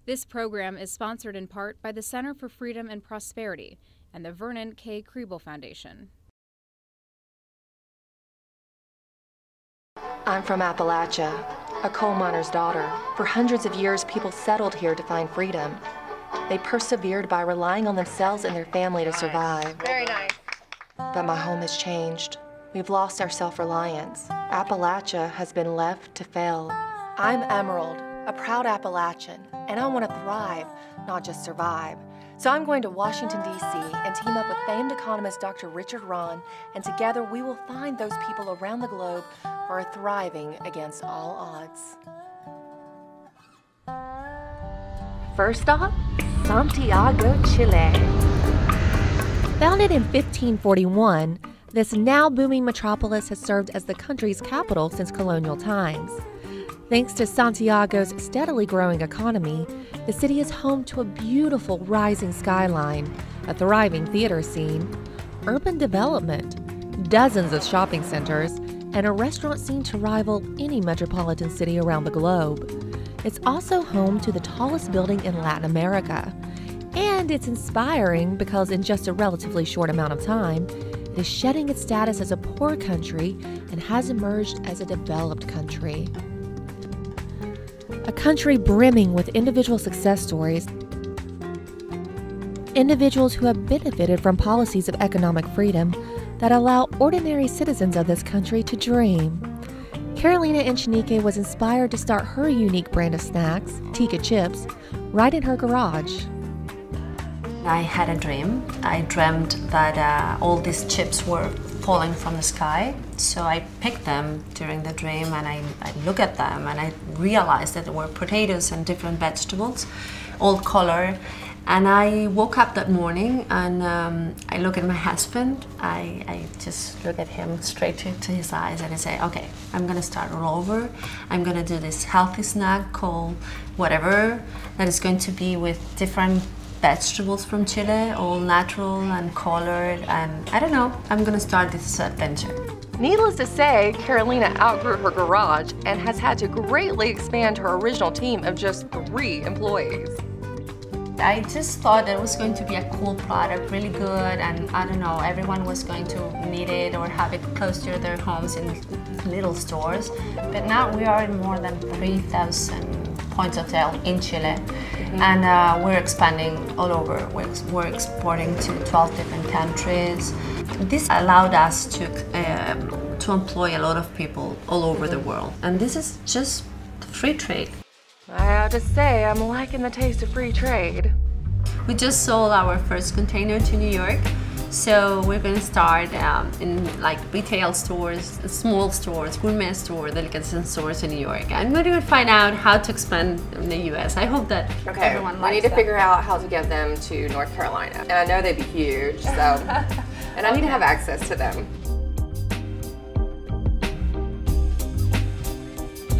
This program is sponsored in part by the Center for Freedom and Prosperity and the Vernon K. Kriebel Foundation. I'm from Appalachia, a coal miner's daughter. For hundreds of years, people settled here to find freedom. They persevered by relying on themselves and their family to survive. Very nice. But my home has changed. We've lost our self-reliance. Appalachia has been left to fail. I'm Emerald, a proud Appalachian, and I want to thrive, not just survive. So I'm going to Washington, D.C. and team up with famed economist Dr. Richard Rahn, and together we will find those people around the globe who are thriving against all odds. First stop, Santiago, Chile. Founded in 1541, this now booming metropolis has served as the country's capital since colonial times. Thanks to Santiago's steadily growing economy, the city is home to a beautiful rising skyline, a thriving theater scene, urban development, dozens of shopping centers, and a restaurant scene to rival any metropolitan city around the globe. It's also home to the tallest building in Latin America. And it's inspiring because in just a relatively short amount of time, it is shedding its status as a poor country and has emerged as a developed country. A country brimming with individual success stories, individuals who have benefited from policies of economic freedom that allow ordinary citizens of this country to dream. Carolina Echenique was inspired to start her unique brand of snacks, Tika Chips, right in her garage. I had a dream. I dreamt that all these chips were falling from the sky. So I picked them during the dream and I look at them and I realized that there were potatoes and different vegetables, all color. And I woke up that morning and I look at my husband. I just look at him straight to his eyes and I say, okay, I'm gonna start all over. I'm gonna do this healthy snack called whatever that is going to be with different vegetables from Chile, all natural and colored, and I don't know, I'm gonna start this adventure. Needless to say, Carolina outgrew her garage and has had to greatly expand her original team of just 3 employees. I just thought it was going to be a cool product, really good, and I don't know, everyone was going to need it or have it close to their homes in little stores. But now we are in more than 3,000 points of sale in Chile, and we're expanding all over. We're exporting to 12 different countries. This allowed us to employ a lot of people all over the world, and this is just free trade. I have to say, I'm liking the taste of free trade. We just sold our first container to New York, so we're going to start in like retail stores, small stores, gourmet stores, delicatessen stores in New York. I'm going to find out how to expand in the U.S. I hope that everyone likes I need to that. figure out how to get them to North Carolina. And I know they'd be huge, so, and I need to have access to them.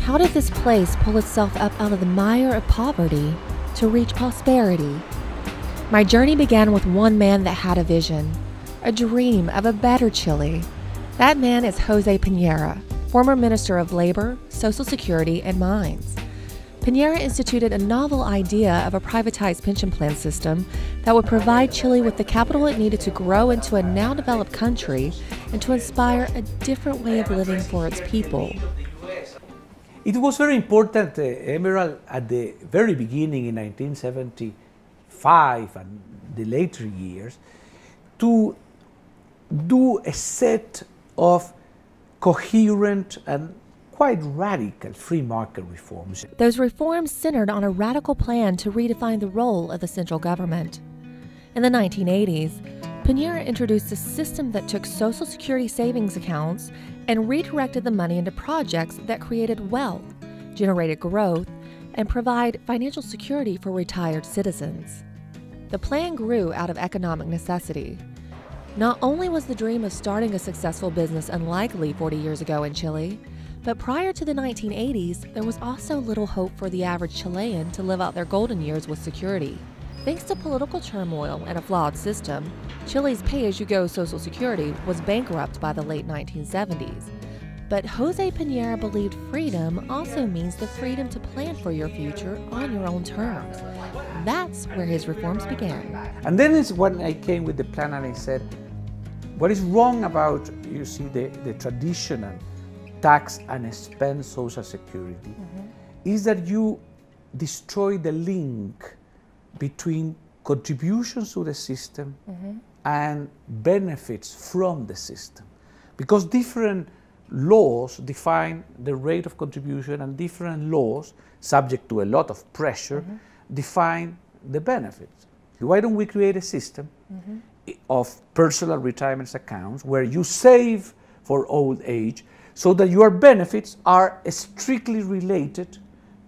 How did this place pull itself up out of the mire of poverty to reach prosperity? My journey began with one man that had a vision, a dream of a better Chile. That man is Jose Piñera, former Minister of Labor, Social Security, and Mines. Piñera instituted a novel idea of a privatized pension plan system that would provide Chile with the capital it needed to grow into a now developed country and to inspire a different way of living for its people. It was very important, Emerald, at the very beginning in 1975 and the later years, to do a set of coherent and quite radical free market reforms. Those reforms centered on a radical plan to redefine the role of the central government. In the 1980s, Piñera introduced a system that took Social Security savings accounts and redirected the money into projects that created wealth, generated growth, and provide financial security for retired citizens. The plan grew out of economic necessity. Not only was the dream of starting a successful business unlikely 40 years ago in Chile, but prior to the 1980s, there was also little hope for the average Chilean to live out their golden years with security. Thanks to political turmoil and a flawed system, Chile's pay-as-you-go Social Security was bankrupt by the late 1970s. But Jose Piñera believed freedom also means the freedom to plan for your future on your own terms. That's where his reforms began. And then is when I came with the plan and I said, what is wrong about, you see, the traditional tax and expense social security is that you destroy the link between contributions to the system and benefits from the system. Because different laws define the rate of contribution and different laws, subject to a lot of pressure, define the benefits. Why don't we create a system of personal retirement accounts where you save for old age so that your benefits are strictly related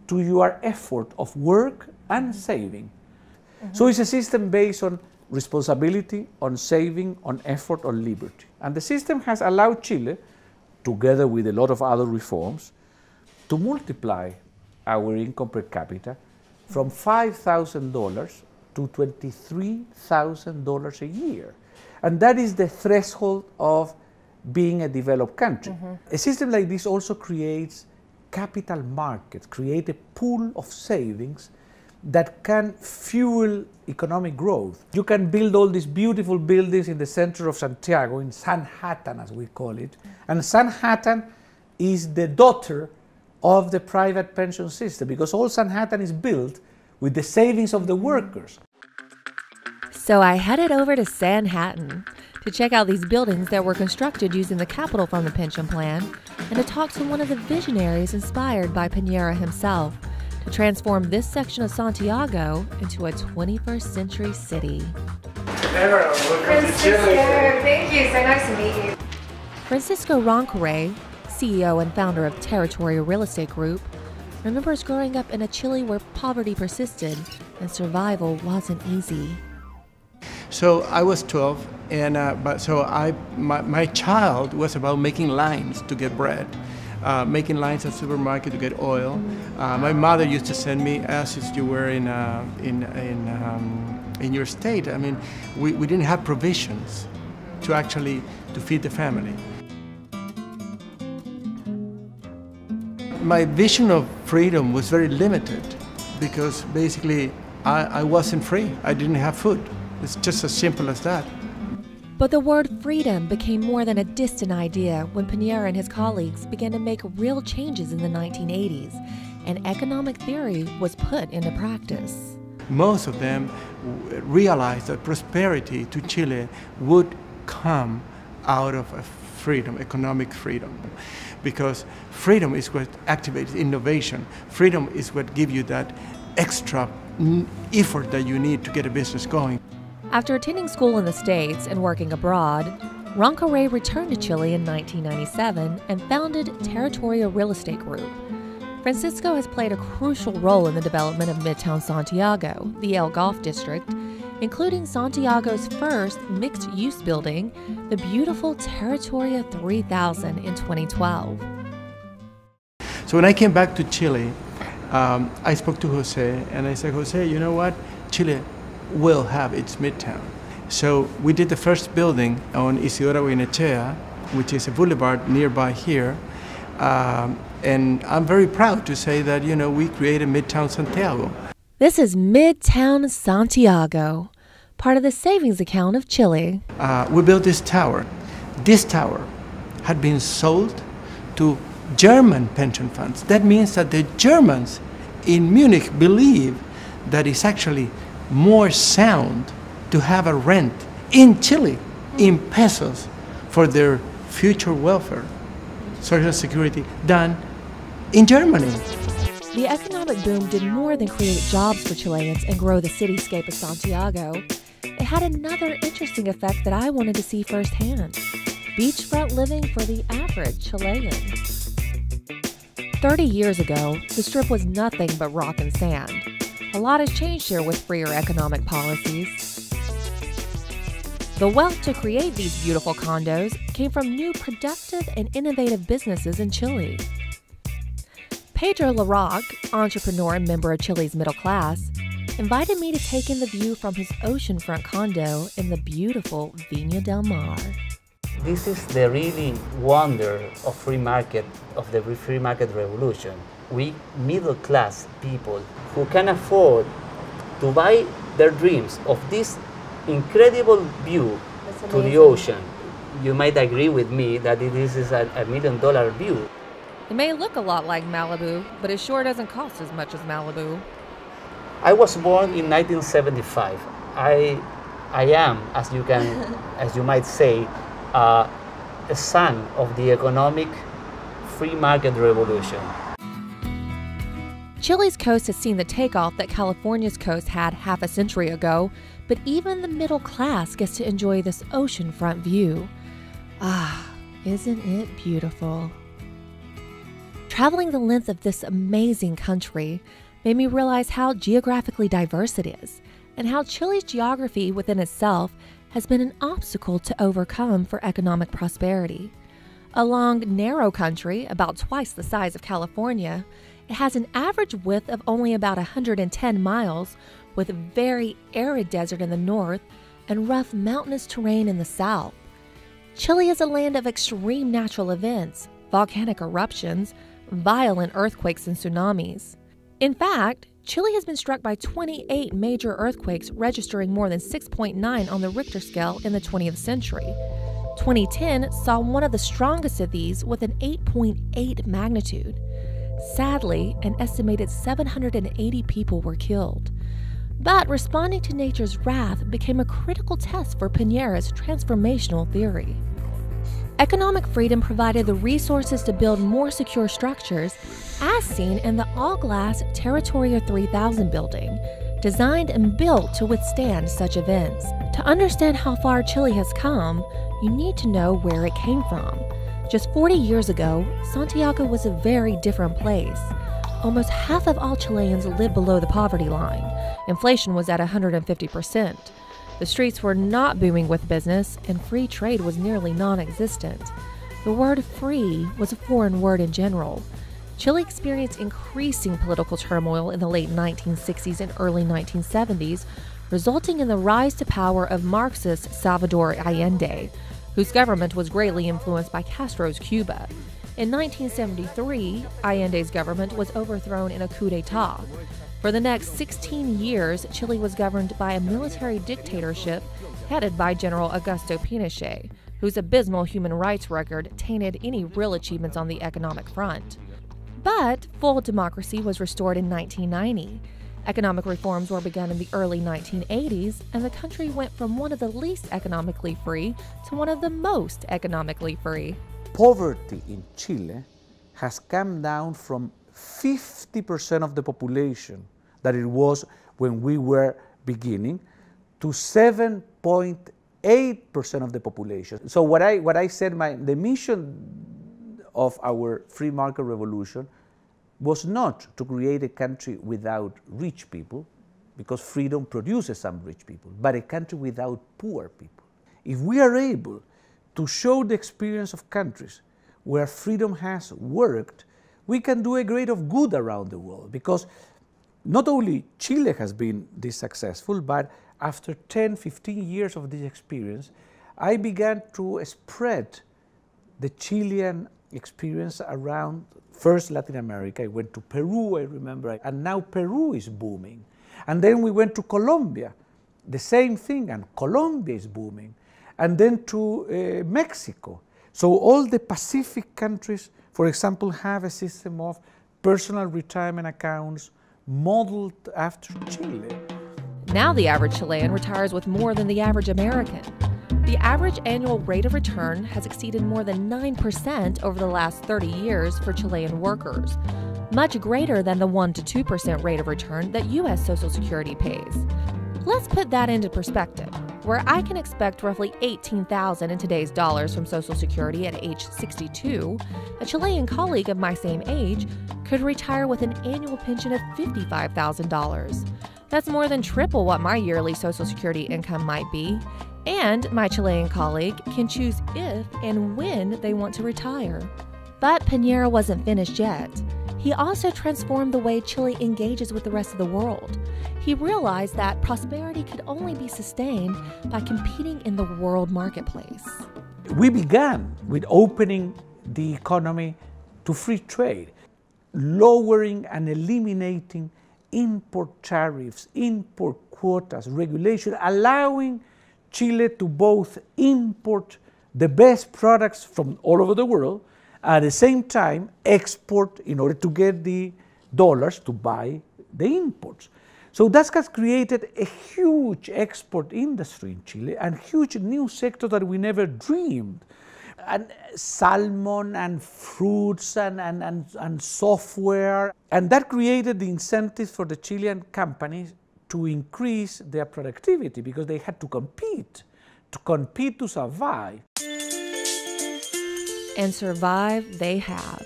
to your effort of work and saving. So it's a system based on responsibility, on saving, on effort, on liberty. And the system has allowed Chile, together with a lot of other reforms, to multiply our income per capita from $5,000 to $23,000 a year. And that is the threshold of being a developed country. A system like this also creates capital markets, create a pool of savings that can fuel economic growth. You can build all these beautiful buildings in the center of Santiago, in Sanhattan as we call it. And Sanhattan is the daughter of the private pension system because all Sanhattan is built with the savings of the workers. So I headed over to Sanhattan to check out these buildings that were constructed using the capital from the pension plan and to talk to one of the visionaries inspired by Piñera himself to transform this section of Santiago into a 21st century city. Welcome to Chile. Thank you. So nice to meet you. Francisco Roncoret, CEO and founder of Territory Real Estate Group, remembers growing up in a Chile where poverty persisted and survival wasn't easy. So I was 12, and my child was about making lines to get bread. Making lines at the supermarket to get oil. My mother used to send me, as you were in your state. I mean, we didn't have provisions to feed the family. My vision of freedom was very limited because basically I wasn't free. I didn't have food. It's just as simple as that. But the word freedom became more than a distant idea when Piñera and his colleagues began to make real changes in the 1980s, and economic theory was put into practice. Most of them realized that prosperity to Chile would come out of a freedom, economic freedom, because freedom is what activates innovation. Freedom is what gives you that extra effort that you need to get a business going. After attending school in the States and working abroad, Roncoret returned to Chile in 1997 and founded Territory Real Estate Group. Francisco has played a crucial role in the development of Midtown Santiago, the El Golf District, including Santiago's first mixed-use building, the beautiful Territoria 3000 in 2012. So when I came back to Chile, I spoke to Jose and I said, Jose, you know what? Chile will have its Midtown. So we did the first building on Isidora Goyenechea, which is a boulevard nearby here. And I'm very proud to say that, we created Midtown Santiago. This is Midtown Santiago, part of the savings account of Chile. We built this tower. This tower had been sold to German pension funds. That means that the Germans in Munich believe that it's actually more sound to have a rent in Chile, in pesos, for their future welfare, social security, than in Germany. The economic boom did more than create jobs for Chileans and grow the cityscape of Santiago. It had another interesting effect that I wanted to see firsthand: beachfront living for the average Chilean. 30 years ago, the Strip was nothing but rock and sand. A lot has changed here with freer economic policies. The wealth to create these beautiful condos came from new productive and innovative businesses in Chile. Pedro Larocque, entrepreneur and member of Chile's middle class, invited me to take in the view from his oceanfront condo in the beautiful Viña del Mar. This is the really wonder of free market, of the free market revolution. We middle class people who can afford to buy their dreams of this incredible view to the ocean. You might agree with me that this is a $1 million view. It may look a lot like Malibu, but it sure doesn't cost as much as Malibu. I was born in 1975. I am, as you might say, a son of the economic free market revolution. Chile's coast has seen the takeoff that California's coast had half a century ago, but even the middle class gets to enjoy this oceanfront view. Ah, isn't it beautiful? Traveling the length of this amazing country made me realize how geographically diverse it is, and how Chile's geography within itself has been an obstacle to overcome for economic prosperity. A long, narrow country, about twice the size of California, it has an average width of only about 110 miles, with very arid desert in the north and rough mountainous terrain in the south. Chile is a land of extreme natural events, volcanic eruptions, violent earthquakes and tsunamis. In fact, Chile has been struck by 28 major earthquakes, registering more than 6.9 on the Richter scale in the 20th century. 2010 saw one of the strongest of these with an 8.8 magnitude. Sadly, an estimated 780 people were killed. But responding to nature's wrath became a critical test for Piñera's transformational theory. Economic freedom provided the resources to build more secure structures, as seen in the all-glass Territoria 3000 building, designed and built to withstand such events. To understand how far Chile has come, you need to know where it came from. Just 40 years ago, Santiago was a very different place. Almost half of all Chileans lived below the poverty line. Inflation was at 150%. The streets were not booming with business, and free trade was nearly non-existent. The word free was a foreign word in general. Chile experienced increasing political turmoil in the late 1960s and early 1970s, resulting in the rise to power of Marxist Salvador Allende, whose government was greatly influenced by Castro's Cuba. In 1973, Allende's government was overthrown in a coup d'etat. For the next 16 years, Chile was governed by a military dictatorship headed by General Augusto Pinochet, whose abysmal human rights record tainted any real achievements on the economic front. But full democracy was restored in 1990. Economic reforms were begun in the early 1980s, and the country went from one of the least economically free to one of the most economically free. Poverty in Chile has come down from 50% of the population that it was when we were beginning to 7.8% of the population. So what I said, the mission of our free market revolution was not to create a country without rich people, because freedom produces some rich people, but a country without poor people. If we are able to show the experience of countries where freedom has worked, we can do a great of good around the world, because not only Chile has been this successful, but after 10, 15 years of this experience, I began to spread the Chilean experience around first Latin America. I went to Peru, I remember, and now Peru is booming. And then we went to Colombia, the same thing, and Colombia is booming. And then to Mexico. So all the Pacific countries, for example, have a system of personal retirement accounts modeled after Chile. Now the average Chilean retires with more than the average American. The average annual rate of return has exceeded more than 9% over the last 30 years for Chilean workers, much greater than the 1 to 2% rate of return that U.S. Social Security pays. Let's put that into perspective. Where I can expect roughly $18,000 in today's dollars from Social Security at age 62, a Chilean colleague of my same age could retire with an annual pension of $55,000. That's more than triple what my yearly Social Security income might be, and my Chilean colleague can choose if and when they want to retire. But Piñera wasn't finished yet. He also transformed the way Chile engages with the rest of the world. He realized that prosperity could only be sustained by competing in the world marketplace. we began with opening the economy to free trade, lowering and eliminating import tariffs, import quotas, regulation, allowing Chile to both import the best products from all over the world, at the same time export in order to get the dollars to buy the imports. So that has created a huge export industry in Chile and huge new sector that we never dreamed. And salmon and fruits and software. And that created the incentives for the Chilean companies to increase their productivity because they had to compete to survive. And survive they have.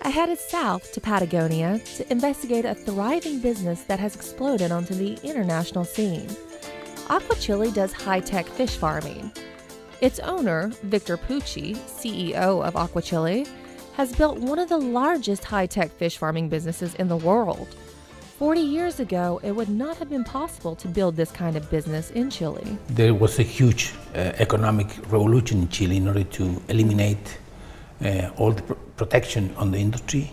I headed south to Patagonia to investigate a thriving business that has exploded onto the international scene. Aqua Chile does high-tech fish farming. Its owner, Victor Pucci, CEO of Aqua Chile, has built one of the largest high-tech fish farming businesses in the world. 40 years ago, it would not have been possible to build this kind of business in Chile. There was a huge economic revolution in Chile in order to eliminate all the protection on the industry,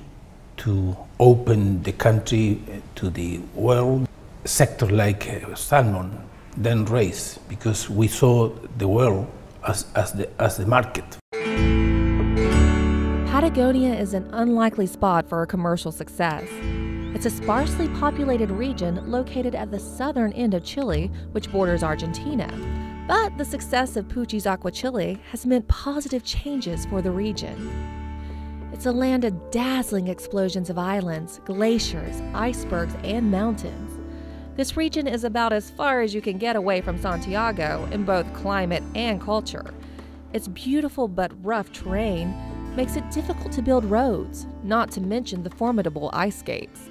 to open the country to the world. A sector like salmon then raised because we saw the world as the market. Patagonia is an unlikely spot for a commercial success. It's a sparsely populated region located at the southern end of Chile, which borders Argentina. But the success of Pucci's Aqua Chile has meant positive changes for the region. It's a land of dazzling explosions of islands, glaciers, icebergs, and mountains. This region is about as far as you can get away from Santiago in both climate and culture. Its beautiful but rough terrain makes it difficult to build roads, not to mention the formidable ice skates.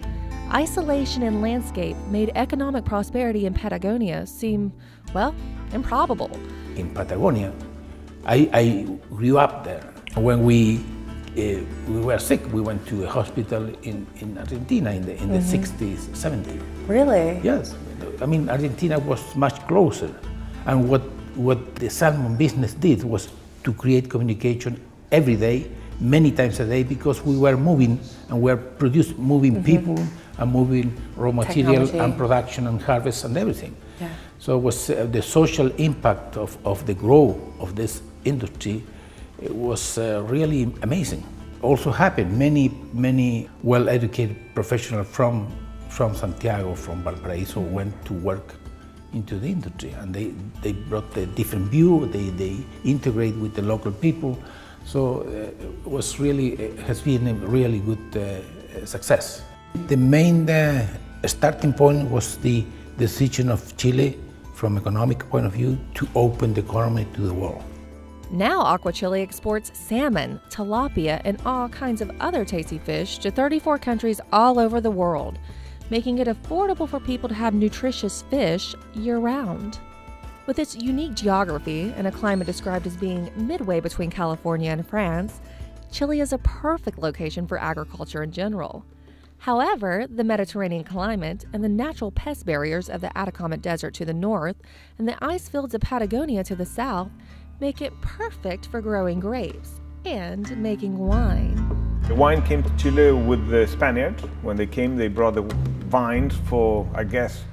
Isolation and landscape made economic prosperity in Patagonia seem, well, improbable. In Patagonia, I grew up there. When we were sick, we went to a hospital in Argentina in the 60s, 70s. Really? Yes. I mean, Argentina was much closer. And what the salmon business did was to create communication every day, many times a day, because we were moving and we were moving people and moving raw material and production and harvest and everything. Yeah. So it was the social impact of the growth of this industry. It was really amazing. Also happened, many well-educated professionals from Santiago, from Valparaiso, went to work into the industry, and they brought a different view, they integrate with the local people. So it was really, has been a really good success. The main starting point was the decision of Chile, from economic point of view, to open the economy to the world. Now Aqua Chile exports salmon, tilapia, and all kinds of other tasty fish to 34 countries all over the world, making it affordable for people to have nutritious fish year-round. With its unique geography and a climate described as being midway between California and France, Chile is a perfect location for agriculture in general. However, the Mediterranean climate and the natural pest barriers of the Atacama Desert to the north and the ice fields of Patagonia to the south make it perfect for growing grapes and making wine. The wine came to Chile with the Spaniards. When they came, they brought the vines for, I guess,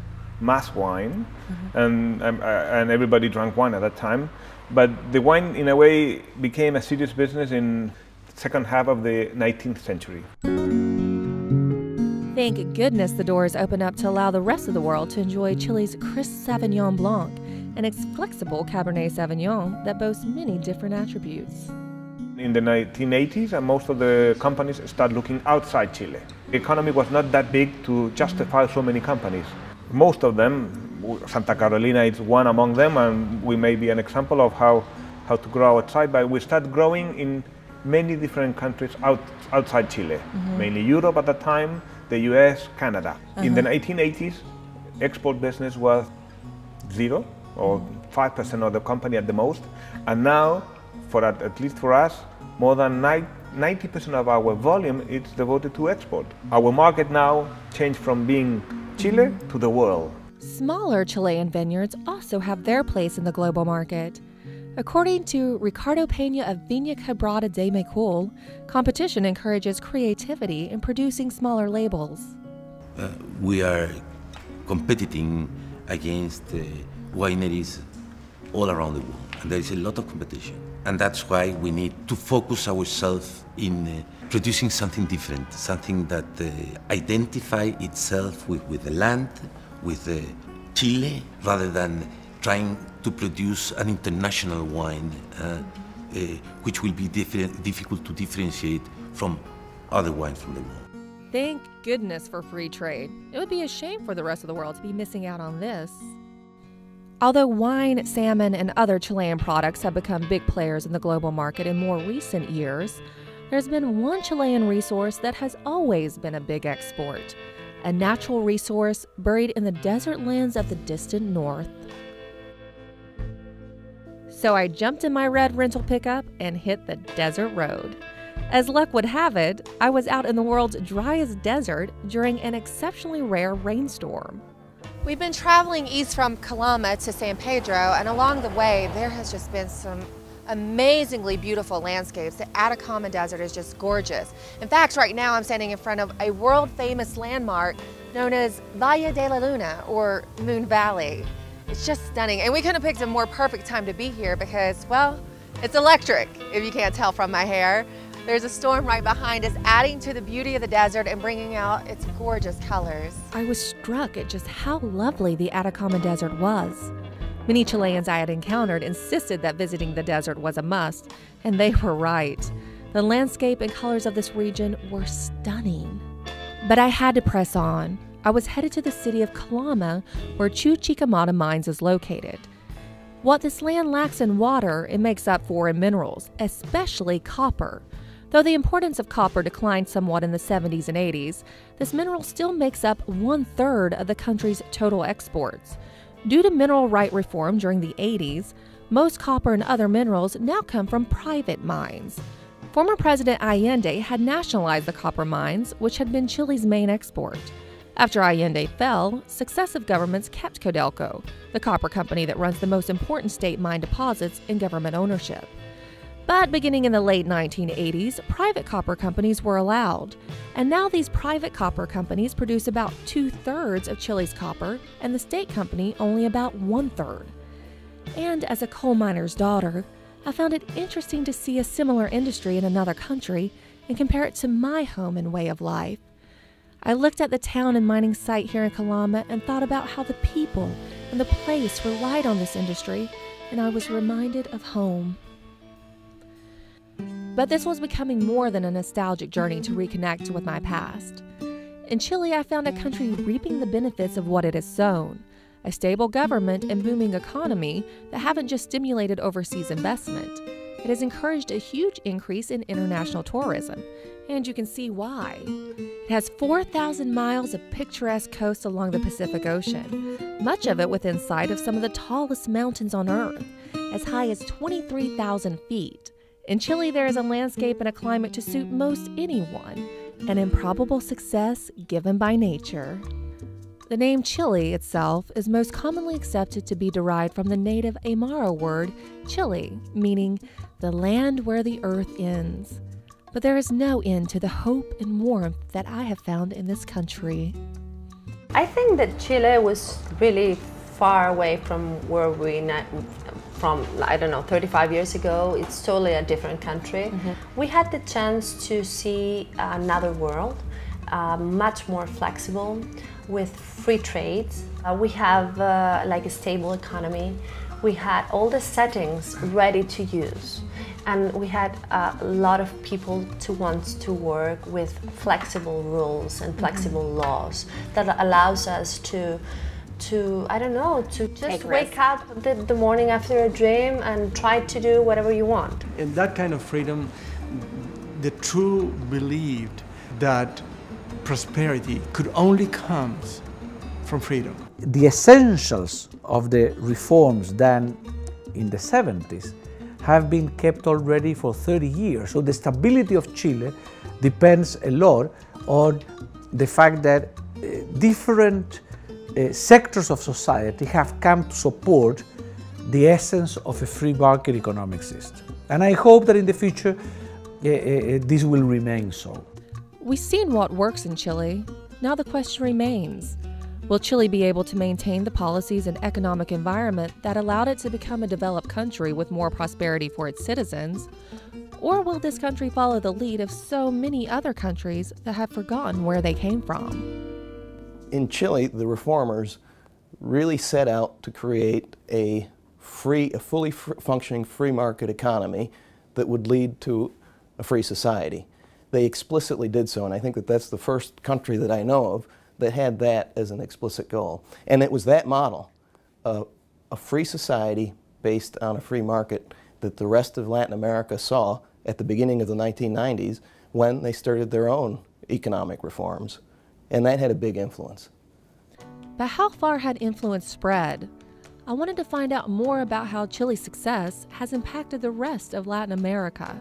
mass wine, and everybody drank wine at that time. But the wine, in a way, became a serious business in the second half of the 19th century. Thank goodness the doors opened up to allow the rest of the world to enjoy Chile's crisp Sauvignon Blanc and its flexible Cabernet Sauvignon that boasts many different attributes. In the 1980s, most of the companies started looking outside Chile. The economy was not that big to justify so many companies. Most of them, Santa Carolina is one among them, and we may be an example of how to grow outside, but we started growing in many different countries outside Chile, mainly Europe at the time, the US, Canada. In the 1980s, export business was 0 or 5% of the company at the most, and now, at least for us, more than 90% of our volume is devoted to export. Our market now changed from being Chile to the world. Smaller Chilean vineyards also have their place in the global market. According to Ricardo Peña of Viña Quebrada de Macul, competition encourages creativity in producing smaller labels. We are competing against wineries all around the world, and there is a lot of competition. And that's why we need to focus ourselves in producing something different, something that identifies itself with the land, with Chile, rather than trying to produce an international wine, which will be difficult to differentiate from other wines from the world. Thank goodness for free trade. It would be a shame for the rest of the world to be missing out on this. Although wine, salmon, and other Chilean products have become big players in the global market in more recent years, there's been one Chilean resource that has always been a big export, a natural resource buried in the desert lands of the distant north. So I jumped in my red rental pickup and hit the desert road. As luck would have it, I was out in the world's driest desert during an exceptionally rare rainstorm. We've been traveling east from Calama to San Pedro, and along the way there has just been some amazingly beautiful landscapes. The Atacama Desert is just gorgeous. In fact, right now I'm standing in front of a world-famous landmark known as Valle de la Luna, or Moon Valley. It's just stunning, and we couldn't have picked a more perfect time to be here because, well, it's electric, if you can't tell from my hair. There's a storm right behind us, adding to the beauty of the desert and bringing out its gorgeous colors. I was struck at just how lovely the Atacama Desert was. Many Chileans I had encountered insisted that visiting the desert was a must, and they were right. The landscape and colors of this region were stunning. But I had to press on. I was headed to the city of Calama, where Chuquicamata Mines is located. What this land lacks in water, it makes up for in minerals, especially copper. Though the importance of copper declined somewhat in the 70s and 80s, this mineral still makes up 1/3 of the country's total exports. Due to mineral right reform during the 80s, most copper and other minerals now come from private mines. Former President Allende had nationalized the copper mines, which had been Chile's main export. After Allende fell, successive governments kept Codelco, the copper company that runs the most important state mine deposits in government ownership. But beginning in the late 1980s, private copper companies were allowed, and now these private copper companies produce about 2/3 of Chile's copper, and the state company only about 1/3. And as a coal miner's daughter, I found it interesting to see a similar industry in another country and compare it to my home and way of life. I looked at the town and mining site here in Calama and thought about how the people and the place relied on this industry, and I was reminded of home. But this was becoming more than a nostalgic journey to reconnect with my past. In Chile, I found a country reaping the benefits of what it has sown, a stable government and booming economy that haven't just stimulated overseas investment. It has encouraged a huge increase in international tourism, and you can see why. It has 4,000 miles of picturesque coast along the Pacific Ocean, much of it within sight of some of the tallest mountains on Earth, as high as 23,000 feet. In Chile, there is a landscape and a climate to suit most anyone, an improbable success given by nature. The name Chile itself is most commonly accepted to be derived from the native Aymara word Chile, meaning the land where the earth ends. But there is no end to the hope and warmth that I have found in this country. I think that Chile was really far away from where from, I don't know, 35 years ago. It's totally a different country. We had the chance to see another world, much more flexible, with free trade. We have like a stable economy. We had all the settings ready to use. And we had a lot of people to want to work with flexible rules and flexible laws that allows us to I don't know, to just wake up the morning after a dream and try to do whatever you want. In that kind of freedom, the true believed that prosperity could only come from freedom. The essentials of the reforms done in the 70s have been kept already for 30 years. So the stability of Chile depends a lot on the fact that different sectors of society have come to support the essence of a free market economic system. And I hope that in the future this will remain so. We've seen what works in Chile. Now the question remains, will Chile be able to maintain the policies and economic environment that allowed it to become a developed country with more prosperity for its citizens? Or will this country follow the lead of so many other countries that have forgotten where they came from? In Chile, the reformers really set out to create a fully functioning free market economy that would lead to a free society. They explicitly did so, and I think that that's the first country that I know of that had that as an explicit goal. And it was that model, a free society based on a free market, that the rest of Latin America saw at the beginning of the 1990s when they started their own economic reforms. And that had a big influence. But how far had influence spread? I wanted to find out more about how Chile's success has impacted the rest of Latin America.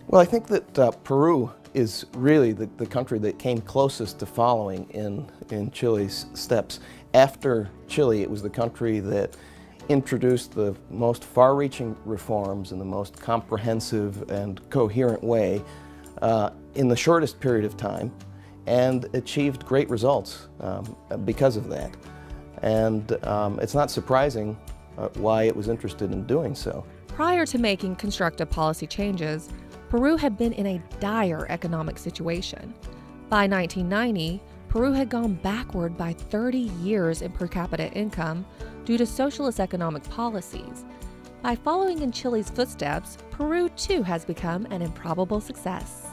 Well, I think that Peru is really the country that came closest to following in Chile's steps. After Chile, it was the country that introduced the most far-reaching reforms in the most comprehensive and coherent way in the shortest period of time, and achieved great results because of that. And it's not surprising why it was interested in doing so. Prior to making constructive policy changes, Peru had been in a dire economic situation. By 1990, Peru had gone backward by 30 years in per capita income due to socialist economic policies. By following in Chile's footsteps, Peru too has become an improbable success.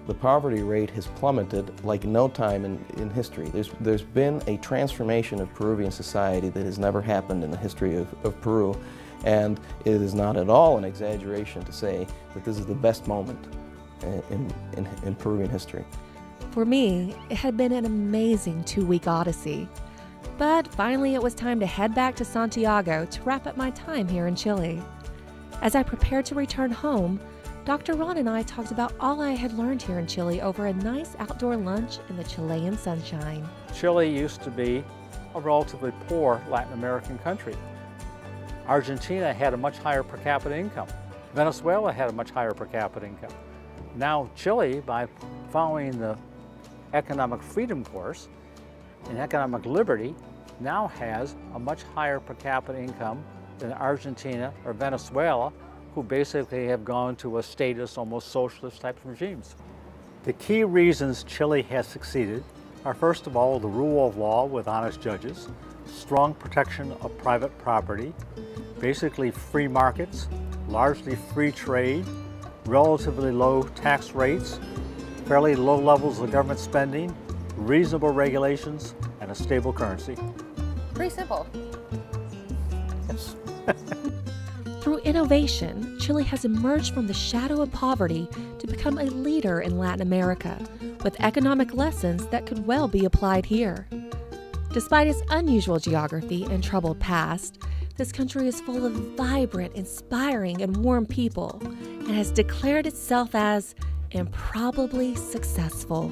The poverty rate has plummeted like no time in history. There's been a transformation of Peruvian society that has never happened in the history of Peru. And it is not at all an exaggeration to say that this is the best moment in Peruvian history. For me, it had been an amazing 2-week odyssey. But finally it was time to head back to Santiago to wrap up my time here in Chile. As I prepared to return home, Dr. Ron and I talked about all I had learned here in Chile over a nice outdoor lunch in the Chilean sunshine. Chile used to be a relatively poor Latin American country. Argentina had a much higher per capita income. Venezuela had a much higher per capita income. Now Chile, by following the economic freedom course and economic liberty, now has a much higher per capita income than Argentina or Venezuela, who basically have gone to a statist, almost socialist type of regimes. The key reasons Chile has succeeded are, first of all, the rule of law with honest judges, strong protection of private property, basically free markets, largely free trade, relatively low tax rates, fairly low levels of government spending, reasonable regulations, and a stable currency. Pretty simple. Yes. Through innovation, Chile has emerged from the shadow of poverty to become a leader in Latin America, with economic lessons that could well be applied here. Despite its unusual geography and troubled past, this country is full of vibrant, inspiring, and warm people, and has declared itself as improbably successful.